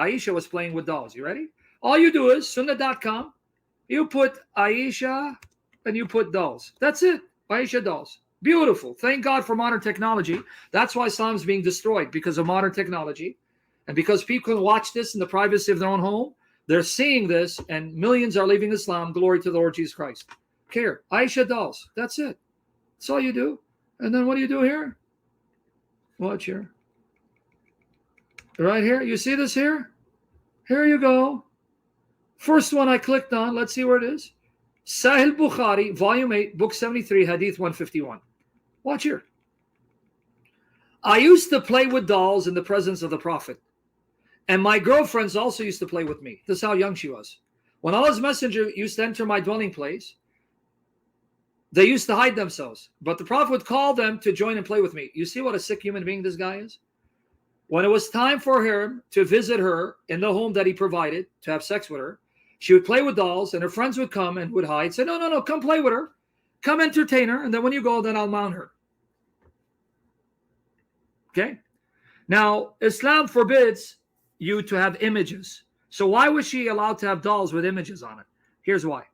Aisha was playing with dolls. You ready? All you do is sunnah.com, you put Aisha and you put dolls. That's it. Aisha dolls. Beautiful. Thank God for modern technology. That's why Islam is being destroyed, because of modern technology. And because people can watch this in the privacy of their own home, they're seeing this, and millions are leaving Islam. Glory to the Lord Jesus Christ. Here, Aisha dolls. That's it. That's all you do. And then what do you do here? Watch here. Right here. You see this here? Here you go. First one I clicked on. Let's see where it is. Sahih Bukhari, Volume 8, Book 73, Hadith 151. Watch here. I used to play with dolls in the presence of the Prophet. And my girlfriends also used to play with me. This is how young she was. When Allah's Messenger used to enter my dwelling place, they used to hide themselves. But the Prophet would call them to join and play with me. You see what a sick human being this guy is? When it was time for him to visit her in the home that he provided, to have sex with her, she would play with dolls, and her friends would come and would hide. Say, no, come play with her. Come entertain her. And then when you go, then I'll mount her. Okay? Now, Islam forbids you to have images. So why was she allowed to have dolls with images on it? Here's why.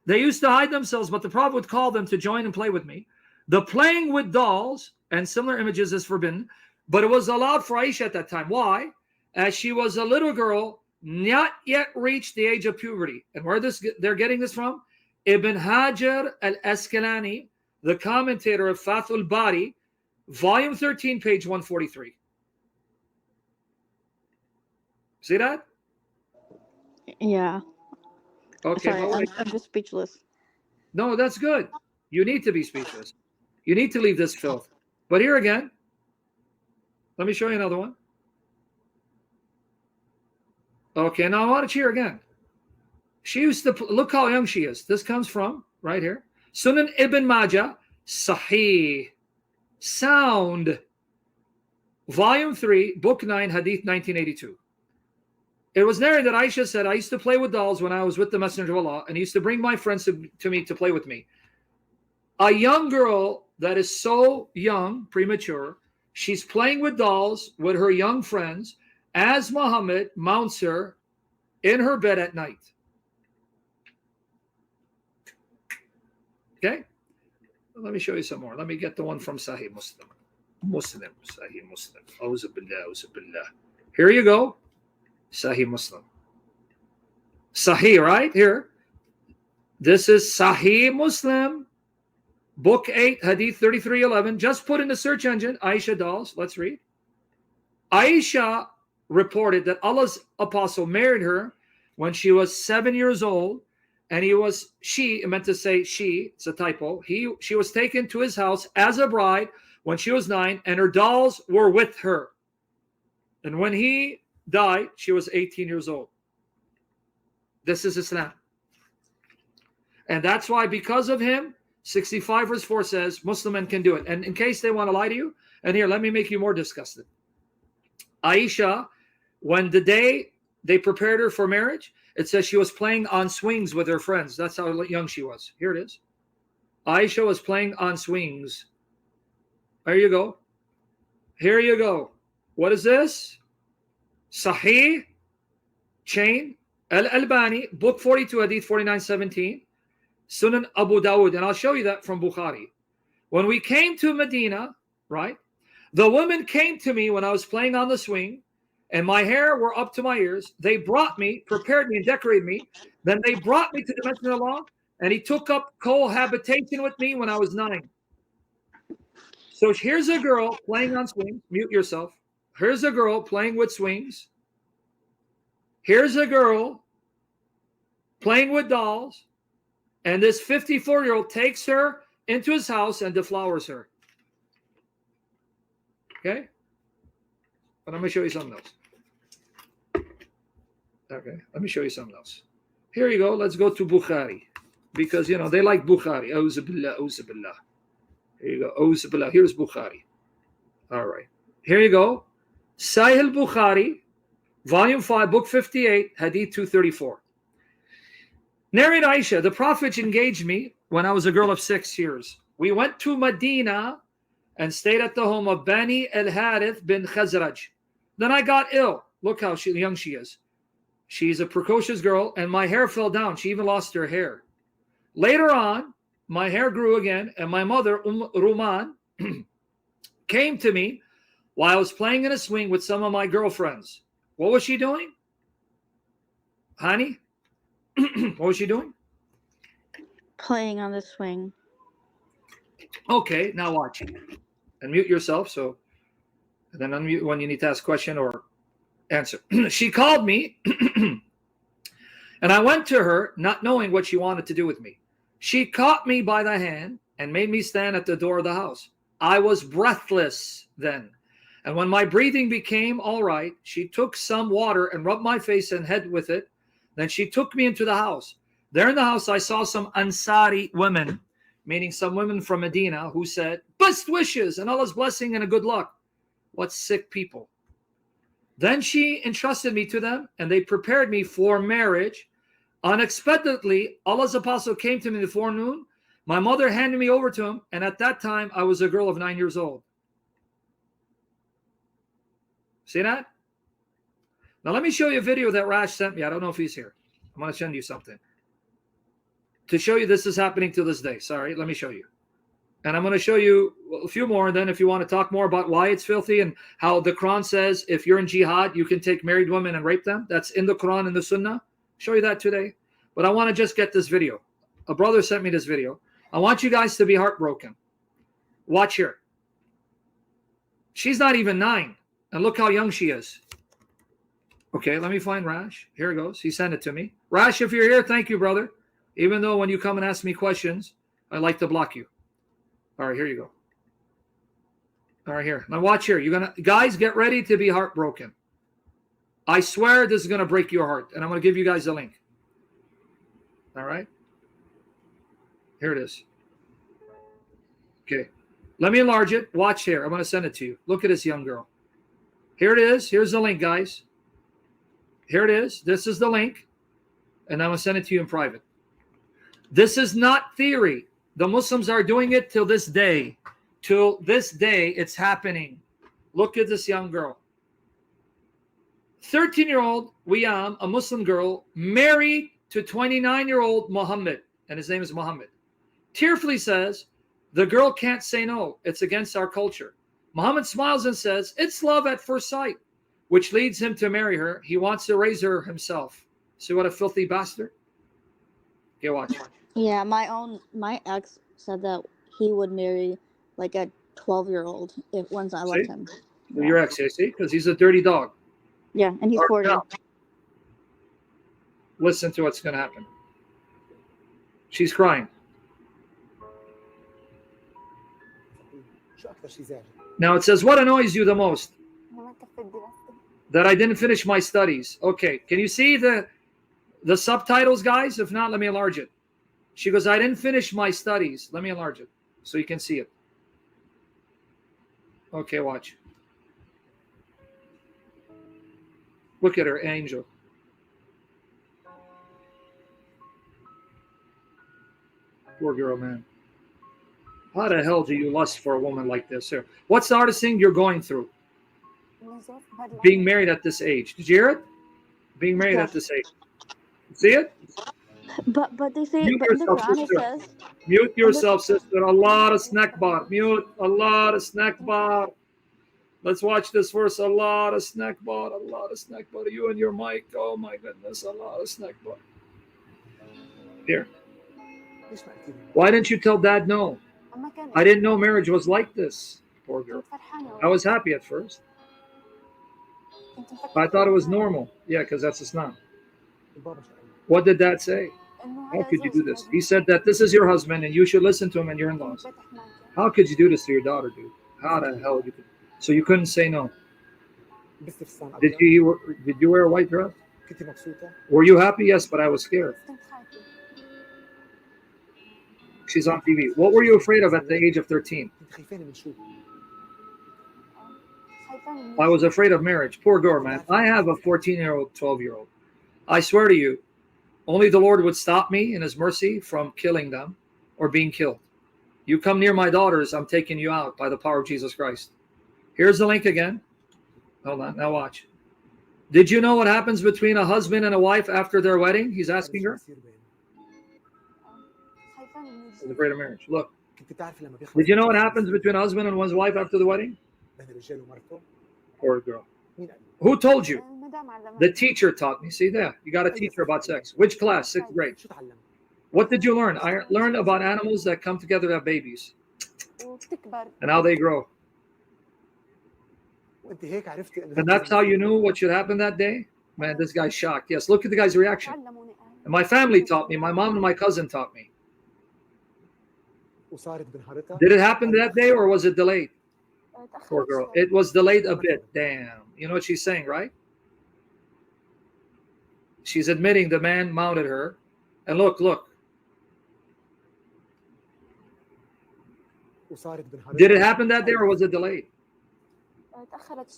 They used to hide themselves, but the Prophet would call them to join and play with me. The playing with dolls and similar images is forbidden, but it was allowed for Aisha at that time. Why? As she was a little girl, not yet reached the age of puberty. And where they're getting this from? Ibn Hajar al-Asqalani, the commentator of Fathul Bari, Volume 13, page 143. See that? Yeah. Okay. Sorry, I'm just speechless. No, that's good. You need to be speechless. You need to leave this filth. But here again, let me show you another one. Okay, now I want to cheer again. She used to, look how young she is. This comes from, right here, Sunan Ibn Majah, Sahih, Sound, Volume 3, Book 9, Hadith 1982. It was narrated that Aisha said, I used to play with dolls when I was with the Messenger of Allah, and he used to bring my friends to me to play with me. A young girl that is so young, premature, she's playing with dolls with her young friends as Muhammad mounts her in her bed at night. Okay? Let me show you some more. Let me get the one from Sahih Muslim. Sahih Muslim. Auzu billah. Here you go. Sahih Muslim. Sahih, right? Here. This is Sahih Muslim. Book 8, Hadith 3311. Just put in the search engine, Aisha dolls. Let's read. Aisha reported that Allah's apostle married her when she was 7 years old, and she meant to say she, it's a typo. She was taken to his house as a bride when she was 9, and her dolls were with her. And when he died, she was 18 years old. This is Islam. And that's why, because of him, 65 verse 4 says Muslim men can do it. And in case they want to lie to you, and here, let me make you more disgusted. Aisha, when the day they prepared her for marriage, it says she was playing on swings with her friends. That's how young she was. Here it is. Aisha was playing on swings. There you go. Here you go. What is this? Sahih, chain, Al-Albani, book 42, Hadith 4917, Sunan Abu Dawud, and I'll show you that from Bukhari. When we came to Medina, right, the women came to me when I was playing on the swing, and my hair were up to my ears. They brought me, prepared me, and decorated me. Then they brought me to the Messenger of Allah, and he took up cohabitation with me when I was 9. So here's a girl playing on swings. Mute yourself. Here's a girl playing with swings. Here's a girl playing with dolls. And this 54-year-old takes her into his house and deflowers her. Okay? But let me show you something else. Okay, let me show you something else. Here you go. Let's go to Bukhari. Because, they like Bukhari. Auzu billah, auzu billah. Here you go. Auzu billah. Here's Bukhari. All right. Here you go. Sahih Bukhari, Volume 5, Book 58, Hadith 234. Narrate Aisha, the Prophet engaged me when I was a girl of 6 years. We went to Medina and stayed at the home of Bani al-Harith bin Khazraj. Then I got ill Look how young she is. She's a precocious girl, and my hair fell down. She even lost her hair. Later on, my hair grew again, and my mother, Ruman, came to me while I was playing in a swing with some of my girlfriends. What was she doing? Honey? What was she doing? Playing on the swing. Okay, now watch. Unmute yourself, and then unmute when you need to ask a question or answer. She called me, and I went to her, not knowing what she wanted to do with me. She caught me by the hand and made me stand at the door of the house. I was breathless then. And when my breathing became all right, she took some water and rubbed my face and head with it. Then she took me into the house. There in the house, I saw some Ansari women, meaning some women from Medina, who said, best wishes and Allah's blessing and a good luck. What sick people. Then she entrusted me to them, and they prepared me for marriage. Unexpectedly, Allah's apostle came to me in the forenoon. My mother handed me over to him, and at that time, I was a girl of 9 years old. See that? Now, let me show you a video that Rash sent me. I don't know if he's here. I'm going to send you something to show you this is happening to this day. Sorry, let me show you. And I'm going to show you a few more. And then if you want to talk more about why it's filthy and how the Quran says if you're in jihad, you can take married women and rape them. That's in the Quran and the Sunnah. Show you that today. But I want to just get this video. A brother sent me this video. I want you guys to be heartbroken. Watch here. She's not even 9. And look how young she is. Okay, let me find Rash. Here it goes. He sent it to me. Rash, if you're here, thank you, brother. Even though when you come and ask me questions, I like to block you. All right, here you go. All right, here. Now watch here. You're gonna, guys, get ready to be heartbroken. I swear this is gonna break your heart, and I'm gonna give you guys a link. All right. Here it is. Okay. Let me enlarge it. Watch here. I'm gonna send it to you. Look at this young girl. Here it is. Here's the link, guys. Here it is. This is the link, and I'm gonna send it to you in private. This is not theory. The Muslims are doing it till this day. Till this day, it's happening. Look at this young girl. 13-year-old Wiyam, a Muslim girl, married to 29-year-old Muhammad, and his name is Muhammad. Tearfully says, the girl can't say no. It's against our culture. Muhammad smiles and says, it's love at first sight, which leads him to marry her. He wants to raise her himself. See what a filthy bastard? Okay, watch. Yeah, my ex said that he would marry like a 12-year-old if once I left him. Yeah. Your ex, see? Because he's a dirty dog. Yeah, and he's 40. Now, listen to what's going to happen. She's crying. Now it says, what annoys you the most? That I didn't finish my studies. Okay, can you see the subtitles, guys? If not, let me enlarge it. She goes, I didn't finish my studies. Let me enlarge it so you can see it. Okay, watch. Look at her, angel. Poor girl, man. How the hell do you lust for a woman like this? Here, what's the hardest thing you're going through? Being married at this age. Did you hear it? Being married at this age. See it? But they say, Mute but in the yourself, Quran sister. it says. Mute yourself, sister. Allah snack bar. Mute. Allah snack bar. Let's watch this verse. Allah snack bar. Allah snack bar. You and your mic. Oh my goodness. Allah snack bar. Here. Why didn't you tell Dad no? I didn't know marriage was like this. Poor girl. I was happy at first. I thought it was normal. Yeah, because that's Islam. What did Dad say? How could you do this? He said that this is your husband and you should listen to him and your in-laws. How could you do this to your daughter, dude? How the hell you could? So you couldn't say no. Did you wear a white dress? Were you happy? Yes, but I was scared. She's on TV. What were you afraid of at the age of 13? I was afraid of marriage. Poor girl, man. I have a 14-year-old, 12-year-old. I swear to you, only the Lord would stop me in his mercy from killing them or being killed. You come near my daughters, I'm taking you out by the power of Jesus Christ. Here's the link again. Hold on. Now watch. Did you know what happens between a husband and a wife after their wedding? He's asking her. The greater marriage. Look. Did you know what happens between a husband and one's wife after the wedding? Poor girl. Who told you? The teacher taught me. See there. You got a teacher about sex. Which class? 6th grade. What did you learn? I learned about animals that come together to have babies. And how they grow. And that's how you knew what should happen that day? Man, this guy's shocked. Yes, look at the guy's reaction. And my family taught me. My mom and my cousin taught me. Did it happen that day or was it delayed? Poor girl. It was delayed a bit. Damn. You know what she's saying, right? She's admitting the man mounted her. And look. Did it happen that day or was it delayed?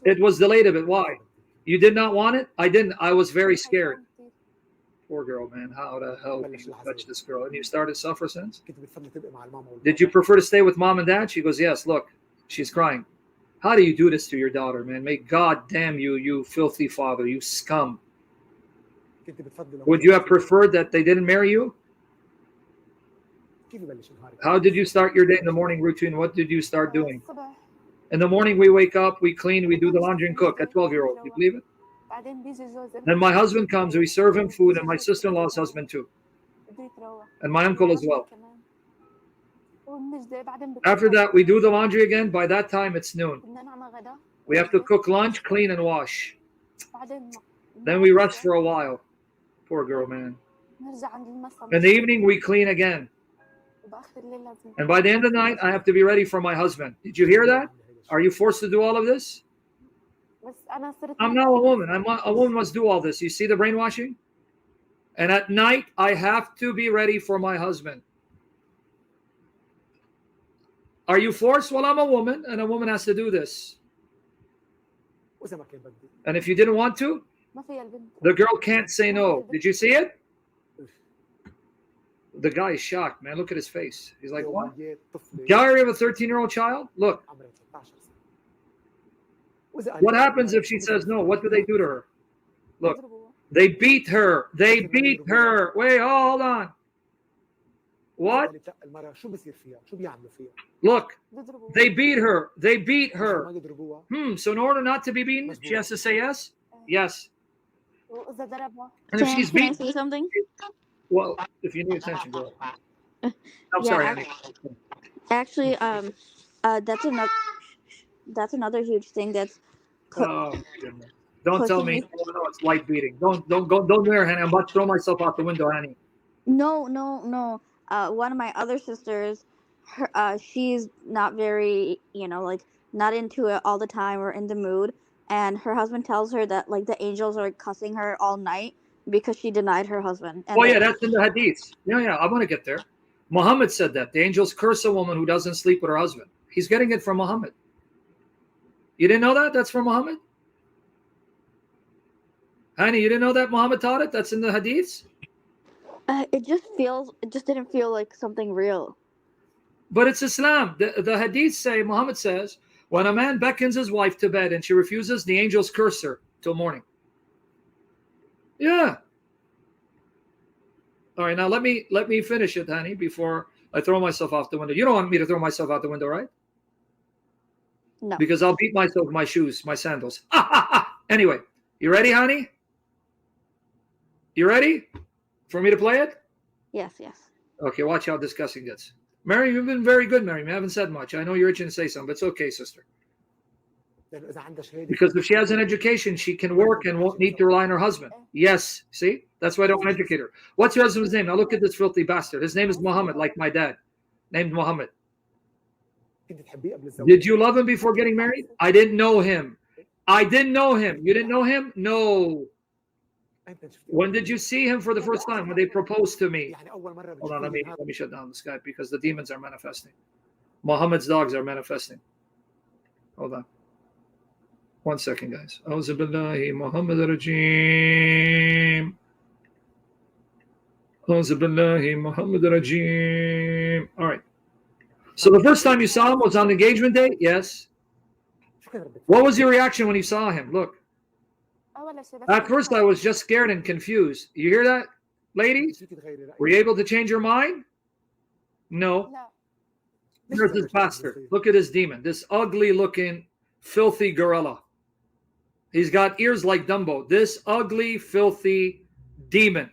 It was delayed a bit. Why? You did not want it? I didn't. I was very scared. Poor girl, man. How the hell did you touch this girl? And you started to suffer since? Did you prefer to stay with mom and dad? She goes, yes, look. She's crying. How do you do this to your daughter, man? May God damn you, you filthy father, you scum. Would you have preferred that they didn't marry you? How did you start your day in the morning routine? What did you start doing? In the morning, we wake up, we clean, we do the laundry and cook. At 12-year-old, you believe it? Then my husband comes, we serve him food, and my sister-in-law's husband too. And my uncle as well. After that, we do the laundry again. By that time, it's noon. We have to cook lunch, clean, and wash. Then we rest for a while. Poor girl, man. In the evening, we clean again. And by the end of the night, I have to be ready for my husband. Did you hear that? Are you forced to do all of this? I'm now a woman. A woman must do all this. You see the brainwashing? And at night, I have to be ready for my husband. Are you forced? Well, I'm a woman, and a woman has to do this. And if you didn't want to, the girl can't say no. Did you see it? The guy is shocked, man. Look at his face. He's like, what? Diary of a 13-year-old child? Look. What happens if she says no? What do they do to her? Look. They beat her. They beat her. Wait, hold on. What? Look. They beat her. They beat her. So in order not to be beaten, she has to say yes? Yes. And if she's beaten, can I say something? Well, if you need attention, go ahead. I'm sorry, Annie. Actually, that's another huge thing that's. Oh, goodness. Don't tell me. Oh, no, it's light beating. Don't there, Annie. I'm about to throw myself out the window, Annie. No. One of my other sisters, she's not very, not into it all the time or in the mood. And her husband tells her that, like, the angels are cussing her all night because she denied her husband. And that's in the Hadith. Yeah, I want to get there. Muhammad said that. The angels curse a woman who doesn't sleep with her husband. He's getting it from Muhammad. You didn't know that? That's from Muhammad? Honey, you didn't know that Muhammad taught it? That's in the Hadiths? It just didn't feel like something real. But it's Islam. The Hadiths say, Muhammad says, when a man beckons his wife to bed and she refuses, the angels curse her till morning. Yeah. All right, now let me finish it, honey, before I throw myself off the window. You don't want me to throw myself out the window, right? No. Because I'll beat myself with my shoes, my sandals. Anyway, you ready, honey? You ready for me to play it? Yes. Okay, watch how disgusting it gets. Mary, you've been very good, Mary. You haven't said much. I know you're itching to say something, but it's okay, sister. Because if she has an education, she can work and won't need to rely on her husband. Yes, see? That's why I don't educate her. What's your husband's name? Now look at this filthy bastard. His name is Muhammad, like my dad. Named Muhammad. Did you love him before getting married? I didn't know him. You didn't know him? No. When did you see him for the first time? When they proposed to me? Hold on, let me shut down the Skype because the demons are manifesting. Muhammad's dogs are manifesting. Hold on. 1 second, guys. Auzu billahi Muhammad rajim. Auzu billahi Muhammad rajim. All right. So the first time you saw him was on the engagement day? Yes. What was your reaction when you saw him? Look. At first, I was just scared and confused. You hear that, ladies? Were you able to change your mind? No. Here's this bastard. Look at this demon. This ugly-looking, filthy gorilla. He's got ears like Dumbo. This ugly, filthy demon.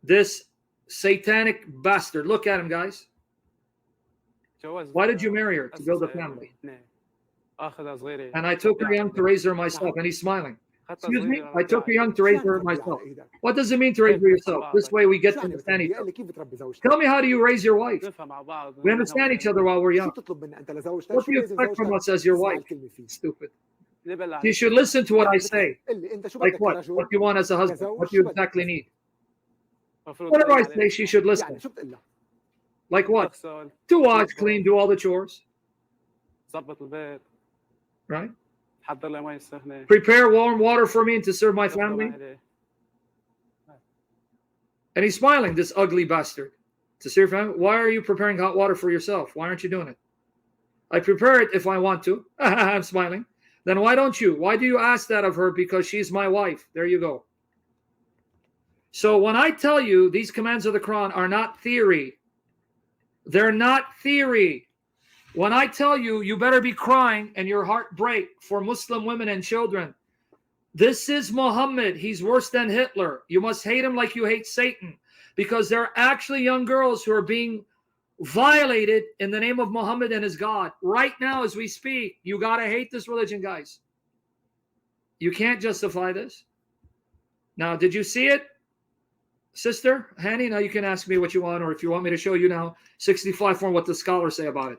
This satanic bastard. Look at him, guys. Why did you marry her? To build a family. And I took her young to raise her myself. And he's smiling. Excuse me? I took her young to raise her myself. What does it mean to raise her yourself? This way we get to understand each other. Tell me, how do you raise your wife? We understand each other while we're young. What do you expect from us as your wife? Stupid. You should listen to what I say. Like what? What do you want as a husband? What do you exactly need? Whatever I say, she should listen. Like what? To wash, clean, do all the chores. Right? Prepare warm water for me and to serve my family. And he's smiling, this ugly bastard. To serve family. Why are you preparing hot water for yourself? Why aren't you doing it? I prepare it if I want to. I'm smiling. Then why don't you? Why do you ask that of her? Because she's my wife. There you go. So when I tell you these commands of the Quran are not theory, they're not theory. When I tell you, you better be crying and your heart break for Muslim women and children. This is Muhammad. He's worse than Hitler. You must hate him like you hate Satan, because there are actually young girls who are being violated in the name of Muhammad and his God. Right now as we speak, you got to hate this religion, guys. You can't justify this. Now, did you see it? Sister, Hanny, now you can ask me what you want, or if you want me to show you now, 65 form, what the scholars say about it.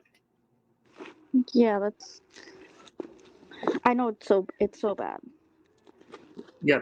Yeah, that's. I know it's so bad. Yeah.